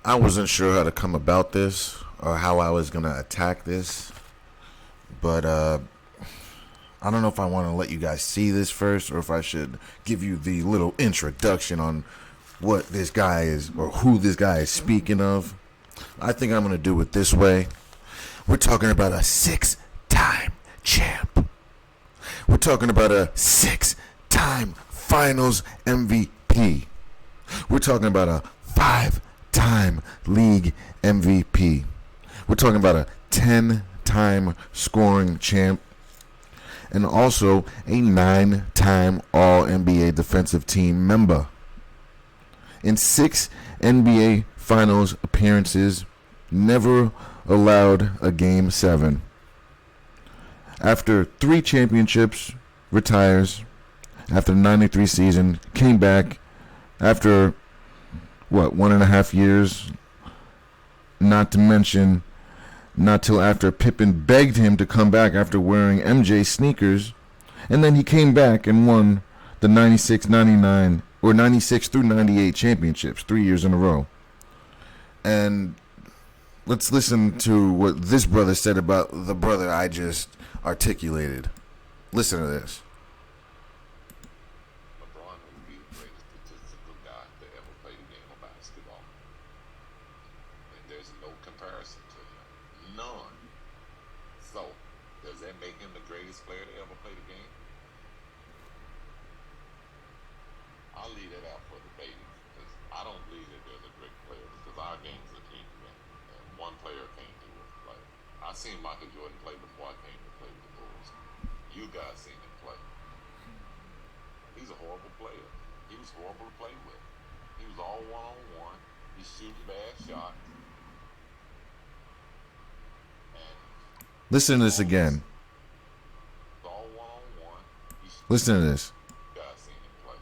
I wasn't sure how to come about this or how I was gonna attack this, but I don't know if I want to let you guys see this first or if I should give you the little introduction on what this guy is or who this guy is speaking of. I think I'm gonna do it this way. We're talking about a 6-time champ. We're talking about a 6-time Finals MVP. We're talking about a 5-time league MVP. We're talking about a 10-time scoring champ and also a 9-time All-NBA defensive team member. In 6 NBA Finals appearances, never allowed a Game 7. After 3 championships, retires. After the 93 season, came back after, 1.5 years? Not to mention, not till after Pippen begged him to come back after wearing MJ sneakers. And then he came back and won the 96, 99, or 96 through 98 championships, 3 years in a row. And let's listen to what this brother said about the brother I just articulated. Listen to this. LeBron would be the greatest statistical guy to ever play the game of basketball. And there's no comparison to him. None. So, does that make him the greatest player to ever play the game? I'll leave that out for debate because I don't believe that there's a great player because our game's a team game. And one player can't do it. Like, I seen Michael Jordan play before I came to play with the Bulls. You guys seen him play. He's a horrible player. He was horrible to play with. He was all one-on-one. He's shooting bad shots. And Listen to this again. all one-on-one. Listen to this. You guys seen him play.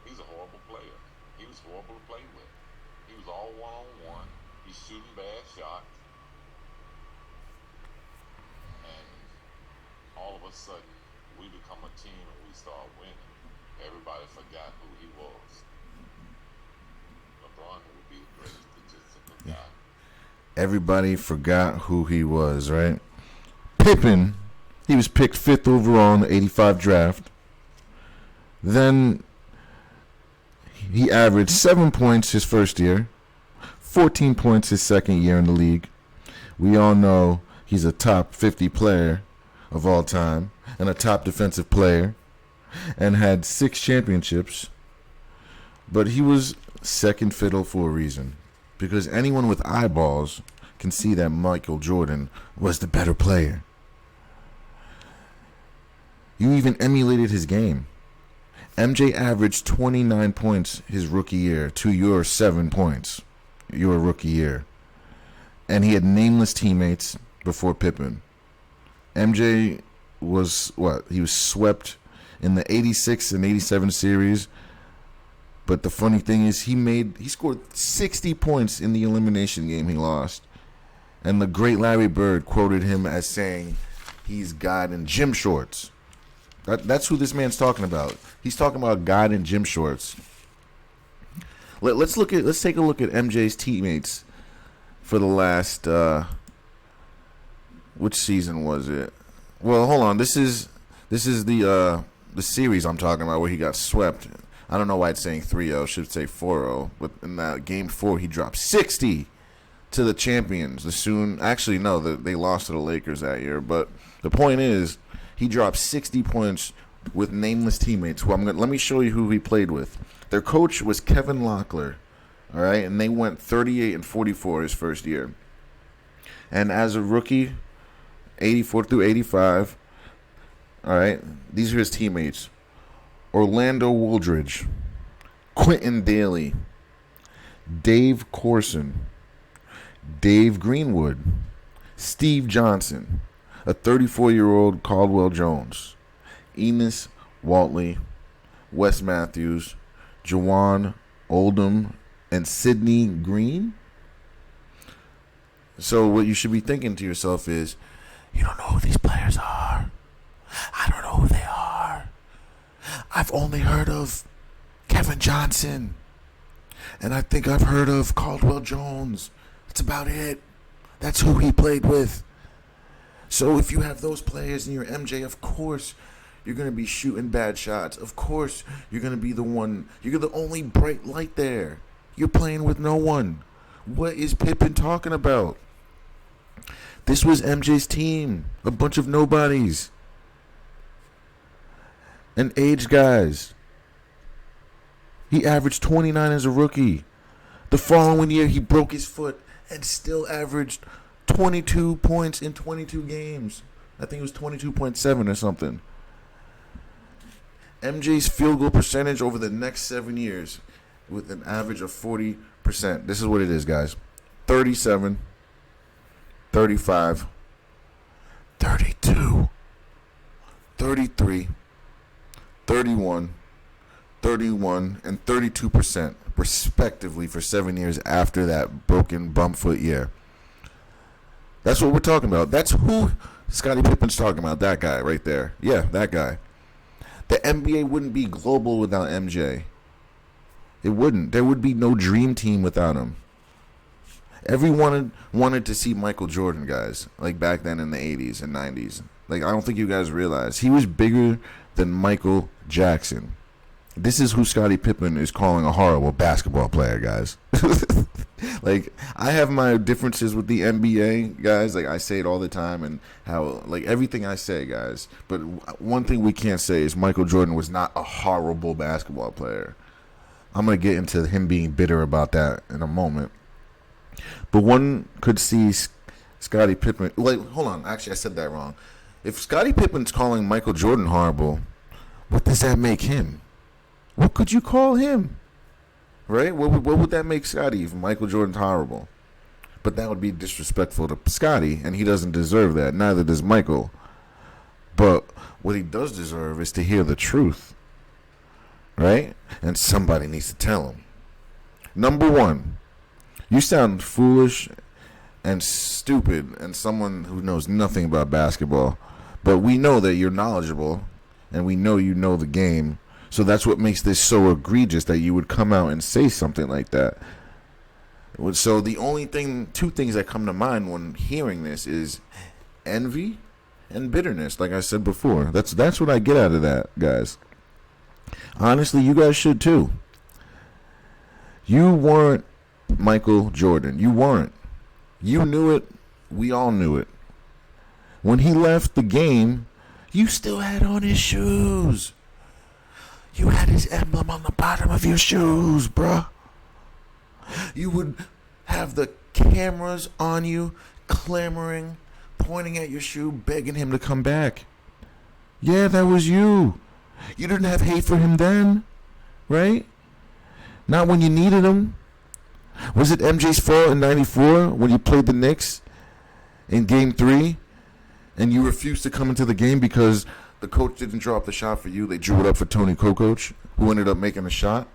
He's a horrible player. He was horrible to play with. He was all one-on-one. He's shooting bad shots. And all of a sudden, we become a team and we start winning. Everybody forgot who he was. LeBron would be the greatest statistical guy. Everybody forgot who he was, right? Pippen, he was picked 5th overall in the 85 draft. Then he averaged 7 points his first year, 14 points his second year in the league. We all know he's a top 50 player of all time and a top defensive player and had 6 championships. But he was second fiddle for a reason. Because anyone with eyeballs can see that Michael Jordan was the better player. You even emulated his game. MJ averaged 29 points his rookie year to your 7 points your rookie year. And he had nameless teammates before Pippen. MJ was He was swept in the 86 and 87 series. But the funny thing is he scored 60 points in the elimination game he lost. And the great Larry Bird quoted him as saying he's God in gym shorts. That's who this man's talking about. He's talking about God in gym shorts. Let's take a look at MJ's teammates for the last which season was it? Well, hold on. This is the series I'm talking about where he got swept. I don't know why it's saying 3-0. Should say 4-0. But in that game 4, he dropped 60 to the champions. They lost to the Lakers that year. But the point is, he dropped 60 points with nameless teammates. Let me show you who he played with. Their coach was Kevin Locklear. All right, and they went 38 and 44 his first year. And as a rookie, 84 through 85. All right, these are his teammates. Orlando Wooldridge, Quentin Daly, Dave Corson, Dave Greenwood, Steve Johnson, a 34-year-old Caldwell Jones, Enos Waltley, Wes Matthews, Jawan Oldham, and Sidney Green. So what you should be thinking to yourself is, you don't know who these players are. I don't know who they are. I've only heard of Kevin Johnson. And I think I've heard of Caldwell Jones. That's about it. That's who he played with. So if you have those players in your MJ, of course you're going to be shooting bad shots. Of course you're going to be the one. You're the only bright light there. You're playing with no one. What is Pippen talking about? This was MJ's team. A bunch of nobodies. And aged guys. He averaged 29 as a rookie. The following year, he broke his foot and still averaged 22 points in 22 games. I think it was 22.7 or something. MJ's field goal percentage over the next 7 years with an average of 40%. This is what it is, guys. 37, 35, 32, 33, 31, 31, and 32% respectively for 7 years after that broken bum foot year. That's what we're talking about. That's who Scottie Pippen's talking about. That guy right there. Yeah, that guy. The NBA wouldn't be global without MJ. It wouldn't. There would be no dream team without him. Everyone wanted to see Michael Jordan, guys, like back then in the 80s and 90s. Like, I don't think you guys realize. He was bigger than Michael Jackson. This is who Scottie Pippen is calling a horrible basketball player, guys. Like, I have my differences with the NBA, guys. Like, I say it all the time and how, like, everything I say, guys. But one thing we can't say is Michael Jordan was not a horrible basketball player. I'm going to get into him being bitter about that in a moment. But one could see Scottie Pippen. Wait, hold on. Actually, I said that wrong. If Scottie Pippen's calling Michael Jordan horrible, what does that make him? What could you call him? Right? What would that make Scottie if Michael Jordan's horrible? But that would be disrespectful to Scottie, and he doesn't deserve that. Neither does Michael. But what he does deserve is to hear the truth. Right? And somebody needs to tell him. Number one, you sound foolish and stupid and someone who knows nothing about basketball. But we know that you're knowledgeable, and we know you know the game. So that's what makes this so egregious that you would come out and say something like that. So the only two things that come to mind when hearing this is envy and bitterness, like I said before. That's what I get out of that, guys. Honestly, you guys should too. You weren't Michael Jordan. You weren't. You knew it. We all knew it. When he left the game, you still had on his shoes. You had his emblem on the bottom of your shoes, bruh. You would have the cameras on you, clamoring, pointing at your shoe, begging him to come back. Yeah, that was you. You didn't have hate for him then, right? Not when you needed him. Was it MJ's fault in 94 when you played the Knicks in Game 3 and you refused to come into the game because the coach didn't draw up the shot for you? They drew it up for Tony Kukoc, who ended up making a shot.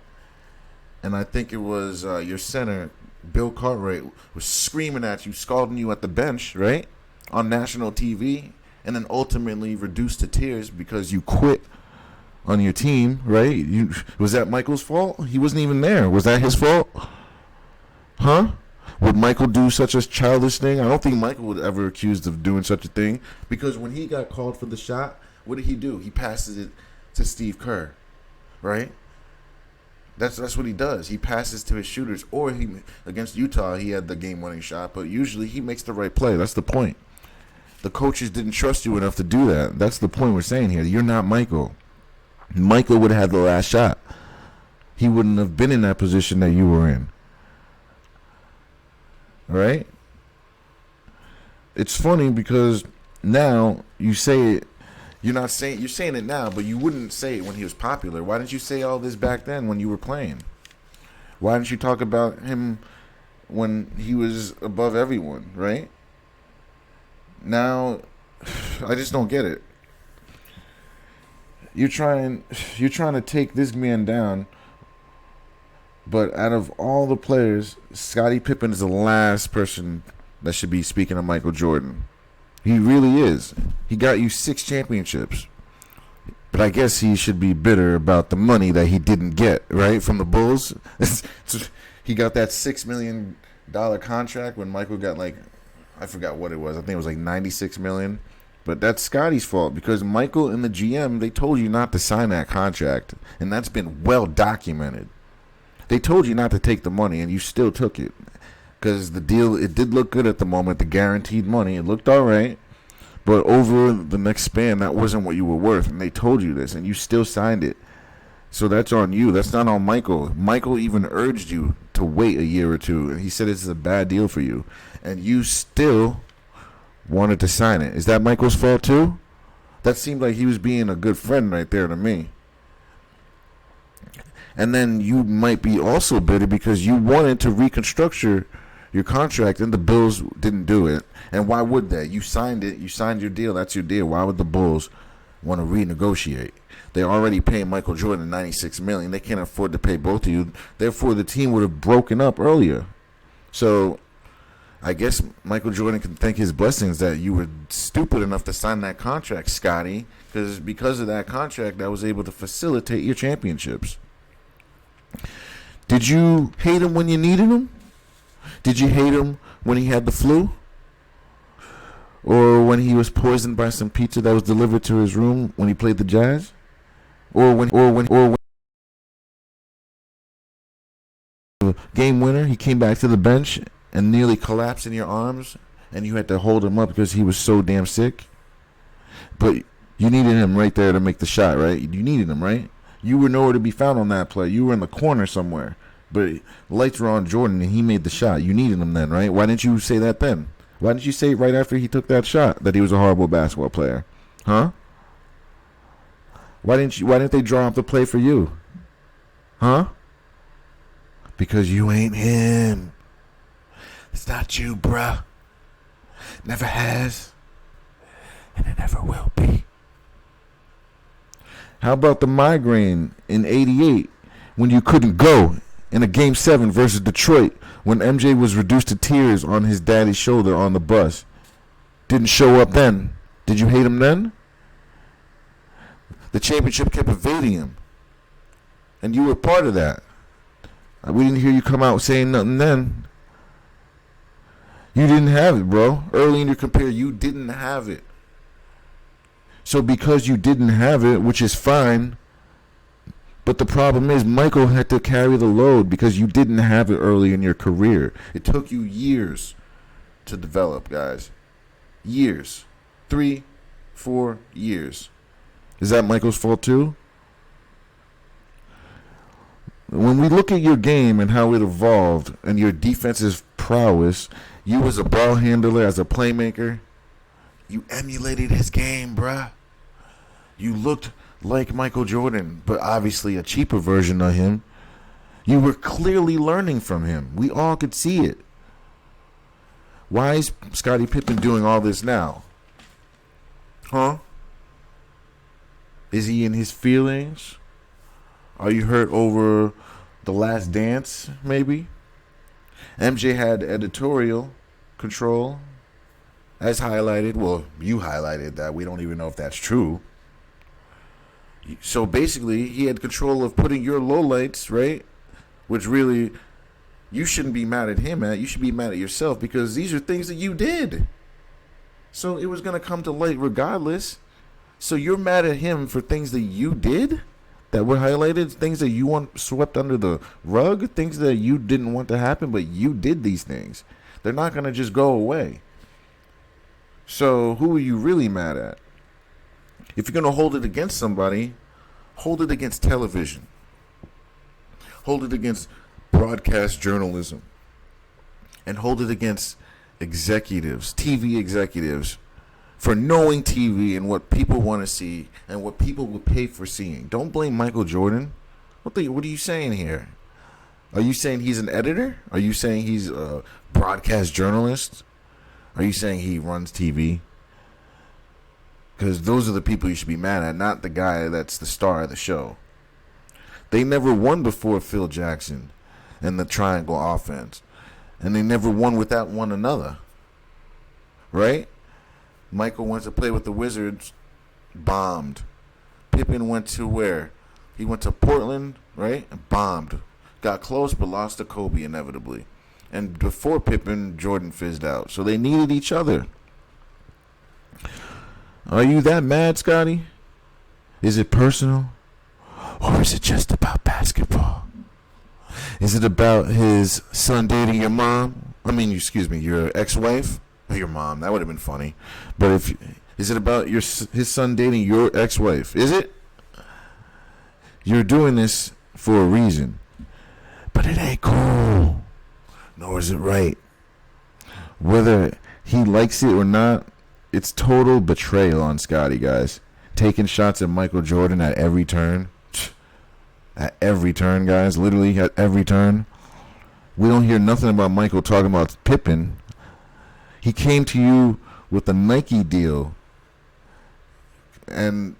And I think it was your center, Bill Cartwright, was screaming at you, scalding you at the bench, right? On national TV, and then ultimately reduced to tears because you quit on your team, right? Was that Michael's fault? He wasn't even there. Was that his fault? Huh? Would Michael do such a childish thing? I don't think Michael would ever accused of doing such a thing, because when he got called for the shot, what did he do? He passes it to Steve Kerr, right? That's what he does. He passes to his shooters. Or against Utah, he had the game-winning shot, but usually he makes the right play. That's the point. The coaches didn't trust you enough to do that. That's the point we're saying here. You're not Michael. Michael would have had the last shot. He wouldn't have been in that position that you were in. Right? It's funny because now you say it. You're saying it now, but you wouldn't say it when he was popular. Why didn't you say all this back then when you were playing? Why didn't you talk about him when he was above everyone, right? Now, I just don't get it. You're trying to take this man down, but out of all the players, Scottie Pippen is the last person that should be speaking of Michael Jordan. He really is. He got you 6 championships. But I guess he should be bitter about the money that he didn't get, right, from the Bulls. He got that $6 million contract when Michael got like, I forgot what it was. I think it was like 96 million. But that's Scottie's fault because Michael and the GM, they told you not to sign that contract, and that's been well documented. They told you not to take the money, and you still took it because the deal, it did look good at the moment. The guaranteed money, it looked all right, but over the next span, that wasn't what you were worth, and they told you this, and you still signed it. So that's on you. That's not on Michael. Michael even urged you to wait a year or two, and he said this is a bad deal for you, and you still wanted to sign it. Is that Michael's fault too? That seemed like he was being a good friend right there to me. And then you might be also bitter because you wanted to reconstruct your contract and the Bulls didn't do it. And why would they? You signed it. You signed your deal. That's your deal. Why would the Bulls want to renegotiate? They're already paying Michael Jordan $96 million. They can't afford to pay both of you. Therefore, the team would have broken up earlier. So I guess Michael Jordan can thank his blessings that you were stupid enough to sign that contract, Scottie, because of that contract, that was able to facilitate your championships. Did you hate him when you needed him? Did you hate him when he had the flu? Or when he was poisoned by some pizza that was delivered to his room when he played the Jazz? Or when game winner, he came back to the bench and nearly collapsed in your arms, and you had to hold him up because he was so damn sick. But you needed him right there to make the shot, right? You needed him, right? You were nowhere to be found on that play. You were in the corner somewhere. But the lights were on Jordan, and he made the shot. You needed him then, right? Why didn't you say that then? Why didn't you say right after he took that shot that he was a horrible basketball player? Huh? Why didn't they draw up the play for you? Huh? Because you ain't him. It's not you, bruh. Never has. And it never will be. How about the migraine in '88 when you couldn't go in a Game 7 versus Detroit when MJ was reduced to tears on his daddy's shoulder on the bus? Didn't show up then. Did you hate him then? The championship kept evading him. And you were part of that. We didn't hear you come out saying nothing then. You didn't have it, bro. Early in your career, you didn't have it. So because you didn't have it, which is fine, but the problem is Michael had to carry the load because you didn't have it early in your career. It took you years to develop, guys. Years. 3, 4 years. Is that Michael's fault too? When we look at your game and how it evolved and your defensive prowess, you as a ball handler, as a playmaker, you emulated his game, bruh. You looked like Michael Jordan, but obviously a cheaper version of him. You were clearly learning from him. We all could see it. Why is Scottie Pippen doing all this now? Huh? Is he in his feelings? Are you hurt over The Last Dance, maybe? MJ had editorial control, as highlighted. Well, you highlighted that. We don't even know if that's true. So basically, he had control of putting your lowlights, right? Which really, you shouldn't be mad at him at. You should be mad at yourself because these are things that you did. So it was going to come to light regardless. So you're mad at him for things that you did that were highlighted, things that you want swept under the rug, things that you didn't want to happen, but you did these things. They're not going to just go away. So who are you really mad at? If you're going to hold it against somebody, hold it against television. Hold it against broadcast journalism. And hold it against executives, TV executives, for knowing TV and what people want to see and what people would pay for seeing. Don't blame Michael Jordan. What are you saying here? Are you saying he's an editor? Are you saying he's a broadcast journalist? Are you saying he runs TV? Because those are the people you should be mad at, not the guy that's the star of the show. They never won before Phil Jackson and the triangle offense. And they never won without one another. Right? Michael went to play with the Wizards, bombed. Pippen went to where? He went to Portland, right? And bombed. got close but lost to Kobe inevitably. And before Pippen, Jordan fizzed out. So they needed each other. Are you that mad, Scotty? Is it personal? Or is it just about basketball? Is it about his son dating your mom? Your ex-wife? Or your mom. That would have been funny. But is it about his son dating your ex-wife? Is it? You're doing this for a reason. But it ain't cool. Nor is it right. Whether he likes it or not, it's total betrayal on Scotty, guys. Taking shots at Michael Jordan at every turn. At every turn, guys. Literally at every turn. We don't hear nothing about Michael talking about Pippen. He came to you with a Nike deal. And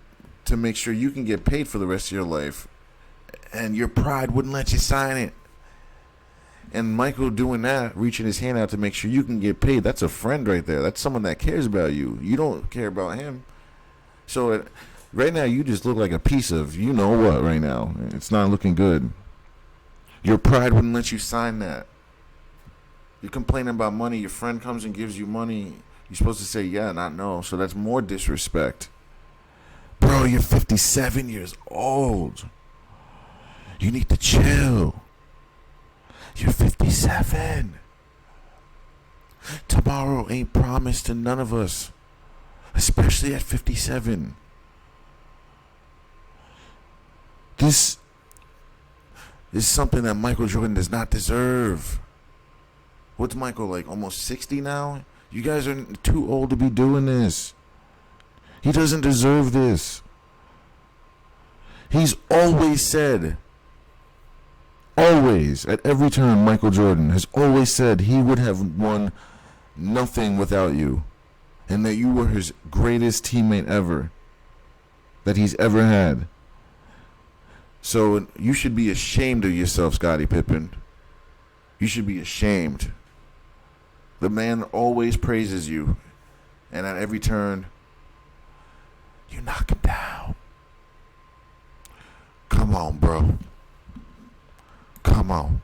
to make sure you can get paid for the rest of your life. And your pride wouldn't let you sign it. And Michael doing that, reaching his hand out to make sure you can get paid, that's a friend right there. That's someone that cares about you. You don't care about him. So right now you just look like a piece of you know what right now. It's not looking good. Your pride wouldn't let you sign that. You're complaining about money. Your friend comes and gives you money. You're supposed to say yeah, not no. So that's more disrespect. Bro, you're 57 years old. You need to chill. You're 57. Tomorrow ain't promised to none of us, especially at 57. This is something that Michael Jordan does not deserve. What's Michael, like almost 60 now? You guys are too old to be doing this. He doesn't deserve this. He's always said, always, at every turn, Michael Jordan has always said he would have won nothing without you. And that you were his greatest teammate ever. That he's ever had. So you should be ashamed of yourself, Scottie Pippen. You should be ashamed. The man always praises you. And at every turn, you knock him down. Come on, bro. Come on.